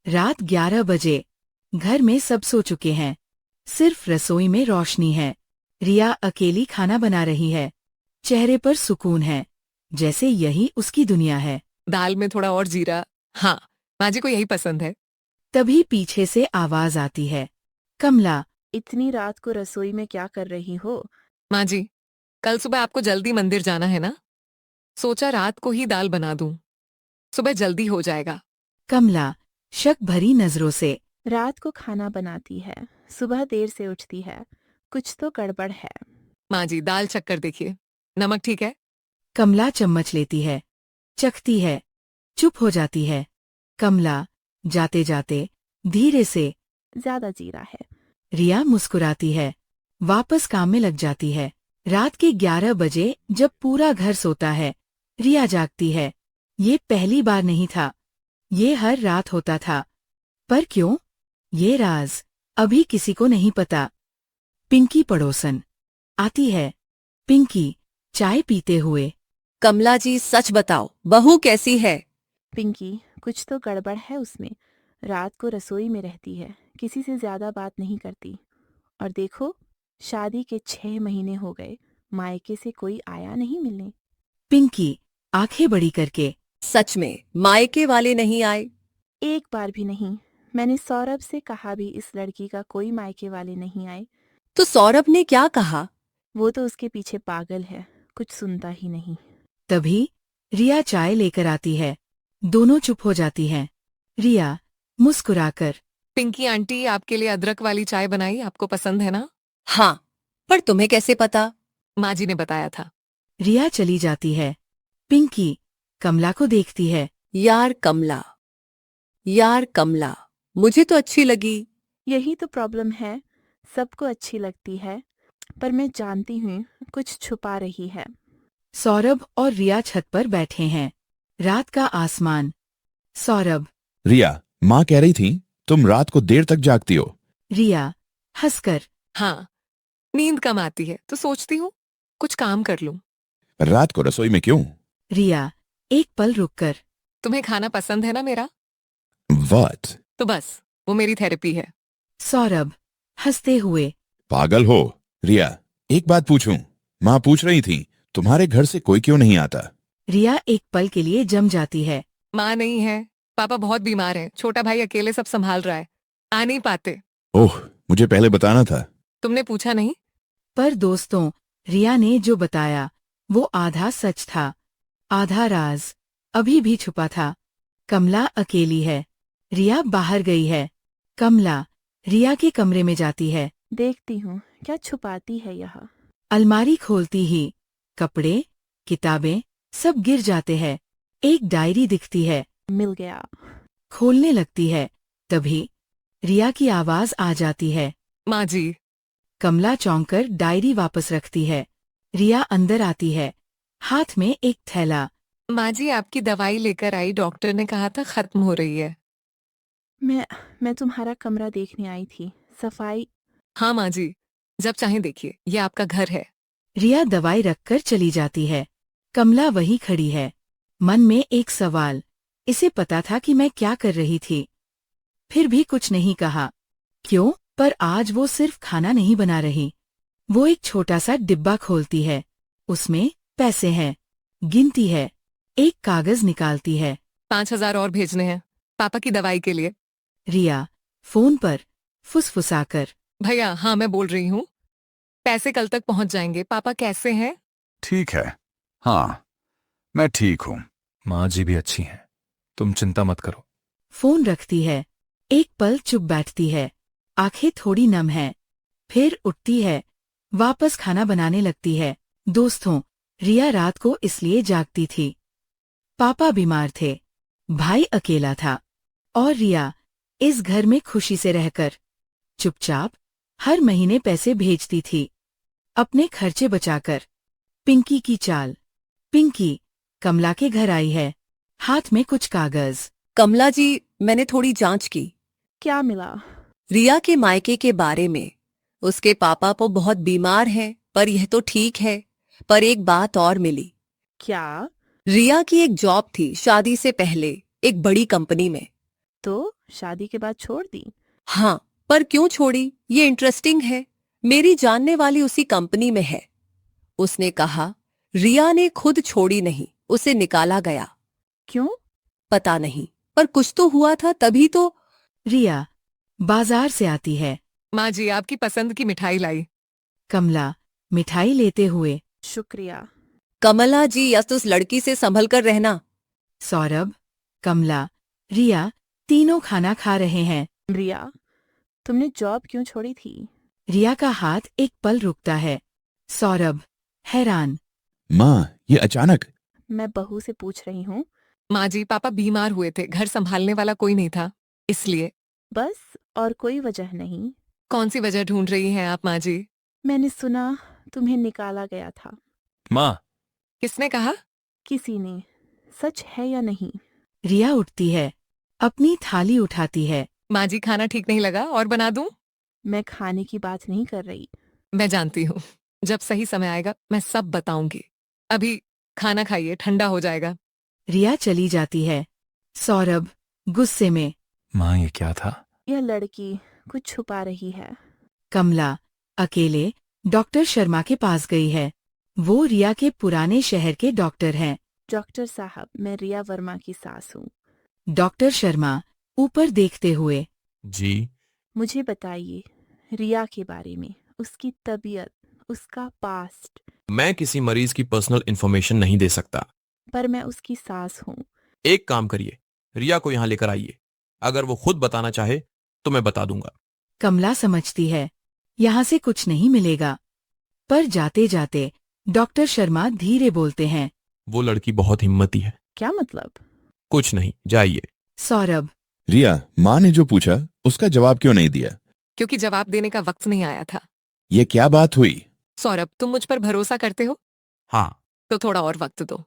रात 11 बजे। घर में सब सो चुके हैं। सिर्फ रसोई में रोशनी है। रिया अकेली खाना बना रही है। चेहरे पर सुकून है, जैसे यही उसकी दुनिया है। दाल में थोड़ा और जीरा। हाँ, माँ जी को यही पसंद है। तभी पीछे से आवाज आती है। कमला। इतनी रात को रसोई में क्या कर रही हो? माँ जी, कल सुबह आपको जल्दी मंदिर जाना है ना, सोचा रात को ही दाल बना दूं, सुबह जल्दी हो जाएगा। कमला शक भरी नजरों से। रात को खाना बनाती है, सुबह देर से उठती है, कुछ तो गड़बड़ है। माँ जी, दाल चक्कर देखिए, नमक ठीक है? कमला चम्मच लेती है, चखती है, चुप हो जाती है। कमला जाते जाते धीरे से। ज्यादा जीरा है। रिया मुस्कुराती है, वापस काम में लग जाती है। रात के 11 बजे जब पूरा घर सोता है, रिया जागती है। ये पहली बार नहीं था, ये हर रात होता था। पर क्यों? ये राज अभी किसी को नहीं पता। पिंकी पड़ोसन आती है। पिंकी चाय पीते हुए। कमला जी सच बताओ, बहू कैसी है? पिंकी, कुछ तो गड़बड़ है उसमें। रात को रसोई में रहती है, किसी से ज्यादा बात नहीं करती। और देखो, शादी के 6 महीने हो गए, मायके से कोई आया नहीं मिलने। पिंकी आंखें बड़ी करके। सच में मायके वाले नहीं आए? एक बार भी नहीं। मैंने सौरभ से कहा भी इस लड़की का कोई मायके वाले नहीं आए। तो सौरभ ने क्या कहा? वो तो उसके पीछे पागल है, कुछ सुनता ही नहीं। तभी रिया चाय लेकर आती है। दोनों चुप हो जाती हैं। रिया मुस्कुराकर। पिंकी आंटी, आपके लिए अदरक वाली चाय बनाई, आपको पसंद है ना? हाँ, पर तुम्हें कैसे पता? माँ जी ने बताया था। रिया चली जाती है। पिंकी कमला को देखती है। यार कमला, यार कमला, मुझे तो अच्छी लगी। यही तो प्रॉब्लम है, सबको अच्छी लगती है, पर मैं जानती हूँ कुछ छुपा रही है। सौरभ और रिया छत पर बैठे हैं। रात का आसमान। सौरभ। रिया, माँ कह रही थी तुम रात को देर तक जागती हो। रिया हंसकर। हाँ, नींद कम आती है तो सोचती हूँ कुछ काम कर लूं। रात को रसोई में क्यों? रिया एक पल रुककर। तुम्हें खाना पसंद है ना मेरा, वाट? तो बस वो मेरी थेरेपी है। सौरभ हंसते हुए। पागल हो? रिया, एक बात पूछूं? माँ पूछ रही थी तुम्हारे घर से कोई क्यों नहीं आता। रिया एक पल के लिए जम जाती है। माँ नहीं है, पापा बहुत बीमार हैं, छोटा भाई अकेले सब संभाल रहा है, आ नहीं पाते। ओह, मुझे पहले बताना था। तुमने पूछा नहीं? पर दोस्तों, रिया ने जो बताया वो आधा सच था, आधा राज अभी भी छुपा था। कमला अकेली है। रिया बाहर गई है। कमला रिया के कमरे में जाती है। देखती हूँ क्या छुपाती है यह। अलमारी खोलती ही कपड़े, किताबें सब गिर जाते हैं। एक डायरी दिखती है। मिल गया। खोलने लगती है, तभी रिया की आवाज आ जाती है। माँ जी। कमला चौंककर डायरी वापस रखती है। रिया अंदर आती है, हाथ में एक थैला। माँ जी, आपकी दवाई लेकर आई, डॉक्टर ने कहा था खत्म हो रही है। मैं तुम्हारा कमरा देखने आई थी, सफाई। हाँ माँ जी, जब चाहें देखिए, ये आपका घर है। रिया दवाई रखकर चली जाती है। कमला वहीं खड़ी है, मन में एक सवाल। इसे पता था कि मैं क्या कर रही थी, फिर भी कुछ नहीं कहा। क्यों? पर आज वो सिर्फ खाना नहीं बना रही। वो एक छोटा सा डिब्बा खोलती है, उसमें पैसे हैं। गिनती है, एक कागज निकालती है। 5,000 और भेजने हैं पापा की दवाई के लिए। रिया फोन पर फुसफुसाकर। भैया, हाँ मैं बोल रही हूँ, पैसे कल तक पहुँच जाएंगे। पापा कैसे हैं? ठीक है, हाँ मैं ठीक हूँ। माँ जी भी अच्छी हैं, तुम चिंता मत करो। फोन रखती है, एक पल चुप बैठती है, आंखें थोड़ी नम हैं, फिर उठती है, वापस खाना बनाने लगती है। दोस्तों, रिया रात को इसलिए जागती थी, पापा बीमार थे, भाई अकेला था, और रिया इस घर में खुशी से रहकर चुपचाप हर महीने पैसे भेजती थी, अपने खर्चे बचाकर। पिंकी की चाल। पिंकी कमला के घर आई है, हाथ में कुछ कागज। कमला जी, मैंने थोड़ी जांच की क्या मिला? रिया के मायके के बारे में। उसके पापा तो बहुत बीमार हैं, पर यह तो ठीक है। पर एक बात और मिली। क्या? रिया की एक जॉब थी शादी से पहले, एक बड़ी कंपनी में। तो शादी के बाद छोड़ दी? हाँ, पर क्यों छोड़ी ये इंटरेस्टिंग है। मेरी जानने वाली उसी कंपनी में है। उसने कहा रिया ने खुद छोड़ी नहीं, उसे निकाला गया। क्यों? पता नहीं, पर कुछ तो हुआ था तभी तो। रिया बाजार से आती है। माँ जी आपकी पसंद की मिठाई लाई। कमला मिठाई लेते हुए। शुक्रिया। कमला जी, या तो उस लड़की से संभल कर रहना। सौरभ, कमला, रिया तीनों खाना खा रहे हैं। रिया, तुमने जॉब क्यों छोड़ी थी? रिया का हाथ एक पल रुकता है। सौरभ हैरान। माँ, ये अचानक। मैं बहू से पूछ रही हूँ। माँ जी पापा बीमार हुए थे, घर संभालने वाला कोई नहीं था, इसलिए। बस, और कोई वजह नहीं? कौन सी वजह ढूंढ रही हैं आप माँ जी? मैंने सुना तुम्हें निकाला गया था। माँ, किसने कहा? किसी ने। सच है या नहीं? रिया उठती है, अपनी थाली उठाती है। माँ जी खाना ठीक नहीं लगा और बना दूं? मैं खाने की बात नहीं कर रही। मैं जानती हूँ, जब सही समय आएगा मैं सब बताऊंगी। अभी खाना खाइए, ठंडा हो जाएगा। रिया चली जाती है। सौरभ गुस्से में। माँ ये क्या था? यह लड़की कुछ छुपा रही है। कमला अकेले डॉक्टर शर्मा के पास गई है। वो रिया के पुराने शहर के डॉक्टर हैं। डॉक्टर साहब, मैं रिया वर्मा की सास हूँ। डॉक्टर शर्मा ऊपर देखते हुए। जी। मुझे बताइए रिया के बारे में, उसकी तबीयत, उसका पास्ट। मैं किसी मरीज की पर्सनल इंफॉर्मेशन नहीं दे सकता। पर मैं उसकी सास हूँ। एक काम करिए, रिया को यहां लेकर आइए। अगर वो खुद बताना चाहे तो मैं बता दूंगा। कमला समझती है यहाँ से कुछ नहीं मिलेगा, पर जाते जाते डॉक्टर शर्मा धीरे बोलते हैं। वो लड़की बहुत हिम्मती है। क्या मतलब? कुछ नहीं, जाइए। सौरभ, रिया, माँ ने जो पूछा उसका जवाब क्यों नहीं दिया? क्योंकि जवाब देने का वक्त नहीं आया था। ये क्या बात हुई? सौरभ, तुम मुझ पर भरोसा करते हो हाँ, तो थोड़ा और वक्त दो।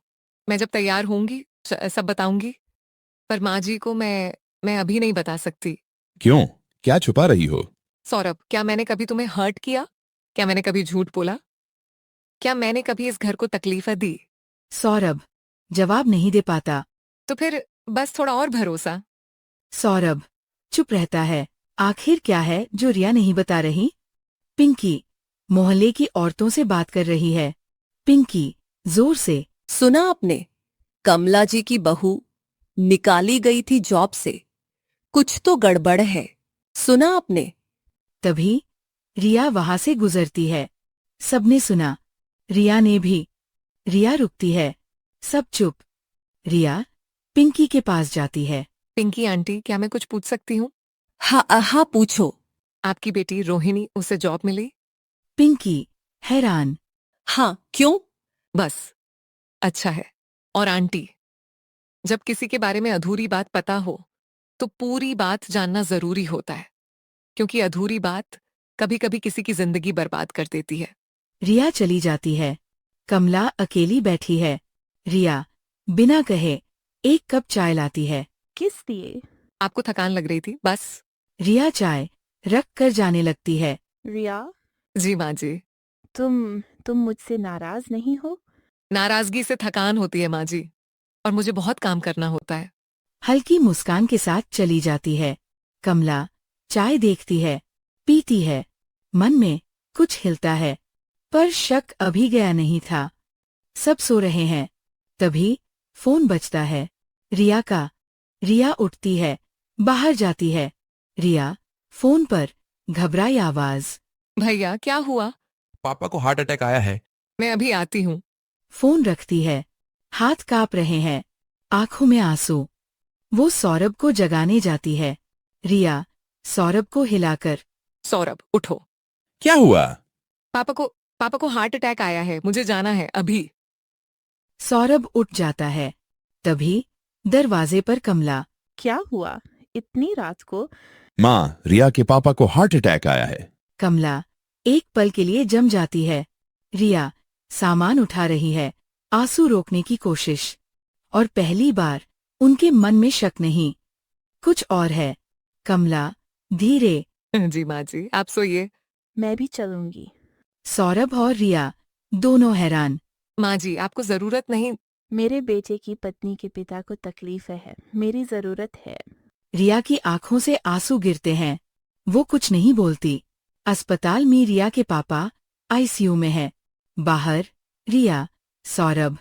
मैं जब तैयार होंगी सब बताऊंगी। पर माँ जी को मैं अभी नहीं बता सकती। क्यों? क्या छुपा रही हो? सौरभ, क्या मैंने कभी तुम्हें हर्ट किया? क्या मैंने कभी झूठ बोला? क्या मैंने कभी इस घर को तकलीफें दी? सौरभ जवाब नहीं दे पाता। तो फिर बस थोड़ा और भरोसा। सौरभ चुप रहता है। आखिर क्या है जो रिया नहीं बता रही? पिंकी मोहल्ले की औरतों से बात कर रही है। पिंकी जोर से। सुना आपने? कमला जी की बहू निकाली गई थी जॉब से। कुछ तो गड़बड़ है। सुना आपने? तभी रिया वहां से गुजरती है। सबने सुना, रिया ने भी। रिया रुकती है। सब चुप। रिया पिंकी के पास जाती है। पिंकी आंटी, क्या मैं कुछ पूछ सकती हूँ? हाँ पूछो। आपकी बेटी रोहिणी, उसे जॉब मिली? पिंकी हैरान। हाँ, क्यों? बस, अच्छा है। और आंटी, जब किसी के बारे में अधूरी बात पता हो तो पूरी बात जानना जरूरी होता है, क्योंकि अधूरी बात कभी कभी किसी की जिंदगी बर्बाद कर देती है। रिया चली जाती है। कमला अकेली बैठी है। रिया बिना कहे एक कप चाय लाती है। किस लिए? आपको थकान लग रही थी, बस। रिया चाय रख कर जाने लगती है। रिया, जी माँ जी। तुम मुझसे नाराज नहीं हो? नाराजगी से थकान होती है माँ जी, और मुझे बहुत काम करना होता है। हल्की मुस्कान के साथ चली जाती है। कमला चाय देखती है, पीती है। मन में कुछ हिलता है, पर शक अभी गया नहीं था। सब सो रहे हैं। तभी फोन बजता है। रिया का। रिया उठती है, बाहर जाती है। रिया फोन पर घबराई आवाज। भैया, क्या हुआ? पापा को हार्ट अटैक आया है। मैं अभी आती हूँ। फोन रखती है। हाथ कांप रहे हैं, आंखों में आंसू। वो सौरभ को जगाने जाती है। रिया सौरभ को हिलाकर। सौरभ, उठो। क्या हुआ? पापा को हार्ट अटैक आया है, मुझे जाना है अभी। सौरभ उठ जाता है। तभी दरवाजे पर कमला। क्या हुआ इतनी रात को? माँ, रिया के पापा को हार्ट अटैक आया है। कमला एक पल के लिए जम जाती है। रिया सामान उठा रही है, आंसू रोकने की कोशिश। और पहली बार उनके मन में शक नहीं, कुछ और है। कमला धीरे। जी माँ जी, आप सोइए। मैं भी चलूंगी। सौरभ और रिया दोनों हैरान। माँ जी, आपको जरूरत नहीं। मेरे बेटे की पत्नी के पिता को तकलीफ है, मेरी जरूरत है। रिया की आंखों से आंसू गिरते हैं। वो कुछ नहीं बोलती। अस्पताल में रिया के पापा आईसीयू में है। बाहर रिया, सौरभ,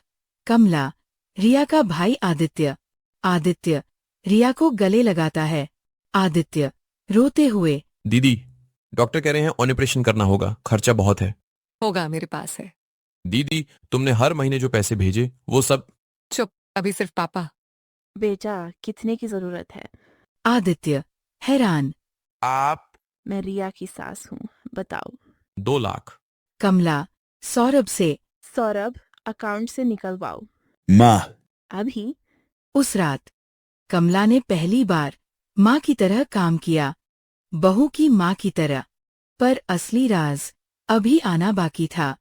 कमला, रिया का भाई आदित्य। आदित्य रिया को गले लगाता है। आदित्य रोते हुए, दीदी, डॉक्टर कह रहे हैं ऑपरेशन करना होगा, खर्चा बहुत है। होगा, मेरे पास है। दीदी, तुमने हर महीने जो पैसे भेजे वो सब। चुप, अभी सिर्फ पापा। बेटा, कितने की जरूरत है? आदित्य हैरान। आप मैं रिया की सास हूँ, बताओ। 2 लाख। कमला सौरभ से, सौरभ, अकाउंट से निकलवाओ माँ, अभी। उस रात कमला ने पहली बार माँ की तरह काम किया, बहू की माँ की तरह। पर असली राज अभी आना बाकी था।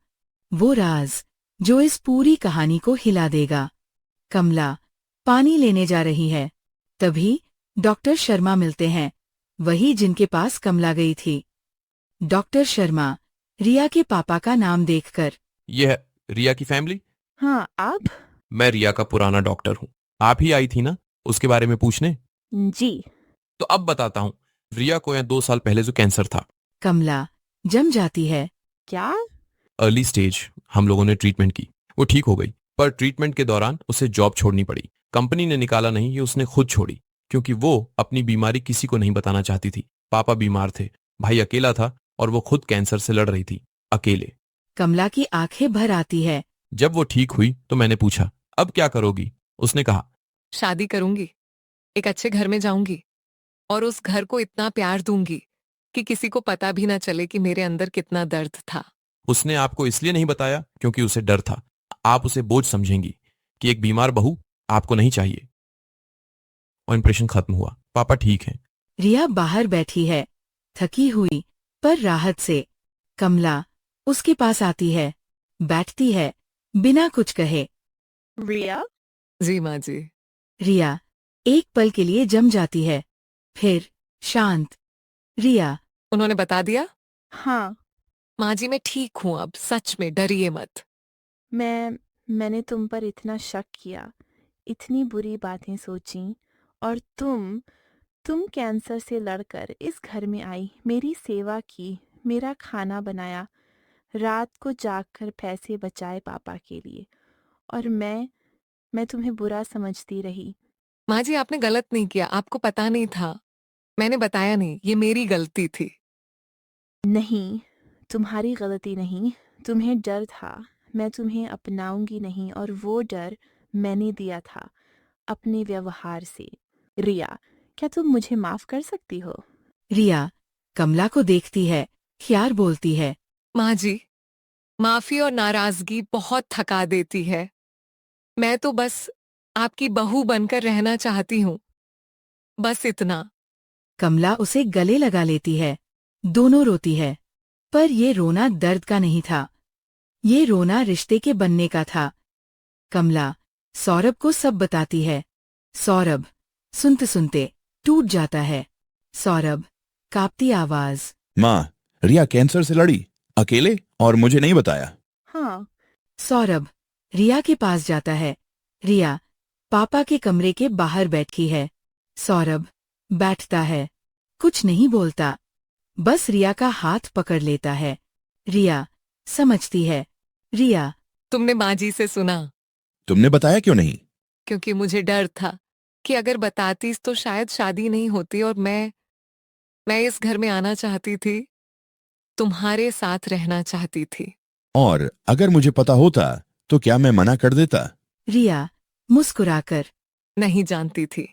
वो राज जो इस पूरी कहानी को हिला देगा। कमला पानी लेने जा रही है, तभी डॉक्टर शर्मा मिलते हैं, वही जिनके पास कमला गई थी। डॉक्टर शर्मा रिया के पापा का नाम देखकर, ये है रिया की फैमिली। हाँ, आप? मैं रिया का पुराना डॉक्टर हूँ। आप ही आई थी ना उसके बारे में पूछने? जी। तो अब बताता हूँ। रिया को यहाँ 2 साल पहले जो कैंसर था, कमला जम जाती है। क्या? अर्ली स्टेज, हम लोगों ने ट्रीटमेंट की, वो ठीक हो गई। पर ट्रीटमेंट के दौरान उसे जॉब छोड़नी पड़ी। कंपनी ने निकाला नहीं, ये उसने खुद छोड़ी, क्योंकि वो अपनी बीमारी किसी को नहीं बताना चाहती थी। पापा बीमार थे, भाई अकेला था, और वो खुद कैंसर से लड़ रही थी, अकेले। कमला की आंखें भर आती है। जब वो ठीक हुई तो मैंने पूछा, अब क्या करोगी? उसने कहा, शादी करूंगी, एक अच्छे घर में जाऊंगी, और उस घर को इतना प्यार दूंगी कि किसी को पता भी ना चले कि मेरे अंदर कितना दर्द था। उसने आपको इसलिए नहीं बताया क्योंकि उसे डर था आप उसे बोझ समझेंगी, कि एक बीमार बहू आपको नहीं चाहिए। और ऑपरेशन खत्म हुआ, पापा ठीक हैं। रिया बाहर बैठी है, थकी हुई पर राहत से। कमला उसके पास आती है, बैठती है, बिना कुछ कहे। रिया? जी माँ जी। रिया एक पल के लिए जम जाती है, फिर शांत। रिया, उन्होंने बता दिया? हाँ। माँ जी, मैं ठीक हूँ अब, सच में, डरिए मत। मैंने तुम पर इतना शक किया, इतनी बुरी बातें सोची, और तुम कैंसर से लड़कर इस घर में आई, मेरी सेवा की, मेरा खाना बनाया, रात को जागकर पैसे बचाए पापा के लिए, और मैं तुम्हें बुरा समझती रही। माँ जी, आपने गलत नहीं किया, आपको पता नहीं था, मैंने बताया नहीं, ये मेरी गलती थी। नहीं, तुम्हारी गलती नहीं, तुम्हें डर था मैं तुम्हें अपनाऊंगी नहीं, और वो डर मैंने दिया था अपने व्यवहार से। रिया, क्या तुम मुझे माफ कर सकती हो? रिया कमला को देखती है, ख्यार बोलती है। माँ जी, माफी और नाराजगी बहुत थका देती है। मैं तो बस आपकी बहू बनकर रहना चाहती हूँ, बस इतना। कमला उसे गले लगा लेती है, दोनों रोती है। पर ये रोना दर्द का नहीं था, ये रोना रिश्ते के बनने का था। कमला सौरभ को सब बताती है। सौरभ सुनते सुनते टूट जाता है। सौरभ कांपती आवाज, माँ, रिया कैंसर से लड़ी, अकेले, और मुझे नहीं बताया। हाँ। सौरभ रिया के पास जाता है। रिया पापा के कमरे के बाहर बैठी है। सौरभ बैठता है, कुछ नहीं बोलता, बस रिया का हाथ पकड़ लेता है। रिया समझती है। रिया, तुमने माँ जी से सुना? तुमने बताया क्यों नहीं? क्योंकि मुझे डर था कि अगर बताती तो शायद शादी नहीं होती, और मैं इस घर में आना चाहती थी, तुम्हारे साथ रहना चाहती थी। और अगर मुझे पता होता तो क्या मैं मना कर देता? रिया मुस्कुराकर, नहीं जानती थी।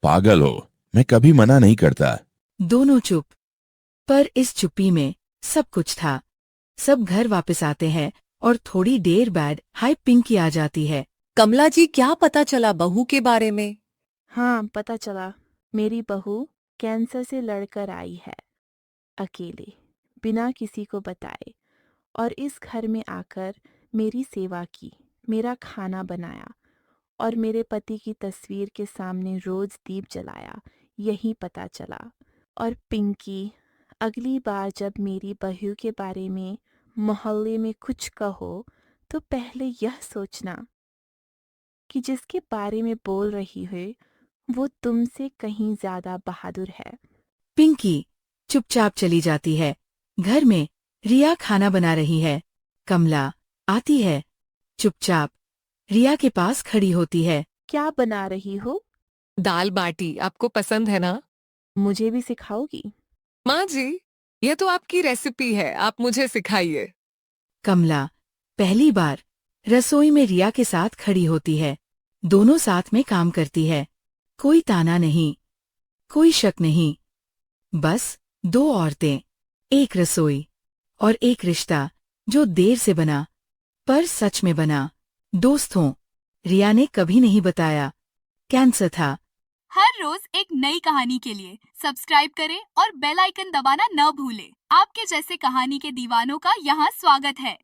पागल हो, मैं कभी मना नहीं करता। दोनों चुप। पर इस चुप्पी में सब कुछ था। सब घर वापस आते हैं और थोड़ी देर बाद हाय पिंकी आ जाती है। कमला जी, क्या पता चला बहू के बारे में? हाँ, पता चला। मेरी बहू कैंसर से लड़कर आई है, अकेले, बिना किसी को बताए, और इस घर में आकर मेरी सेवा की, मेरा खाना बनाया, और मेरे पति की तस्वीर के सामने रोज दीप जलाया, यही पता चला। और पिंकी, अगली बार जब मेरी बहू के बारे में मोहल्ले में कुछ कहो, तो पहले यह सोचना कि जिसके बारे में बोल रही है वो तुमसे कहीं ज्यादा बहादुर है। पिंकी चुपचाप चली जाती है। घर में रिया खाना बना रही है। कमला आती है, चुपचाप रिया के पास खड़ी होती है। क्या बना रही हो? दाल बाटी आपको पसंद है ना? मुझे भी सिखाओगी? माँ जी, ये तो आपकी रेसिपी है, आप मुझे सिखाइए। कमला पहली बार रसोई में रिया के साथ खड़ी होती है। दोनों साथ में काम करती है। कोई ताना नहीं, कोई शक नहीं, बस दो औरतें, एक रसोई और एक रिश्ता जो देर से बना पर सच में बना। दोस्तों, रिया ने कभी नहीं बताया कैंसर था। हर रोज एक नई कहानी के लिए सब्सक्राइब करें और बेल आइकन दबाना न भूलें। आपके जैसे कहानी के दीवानों का यहाँ स्वागत है।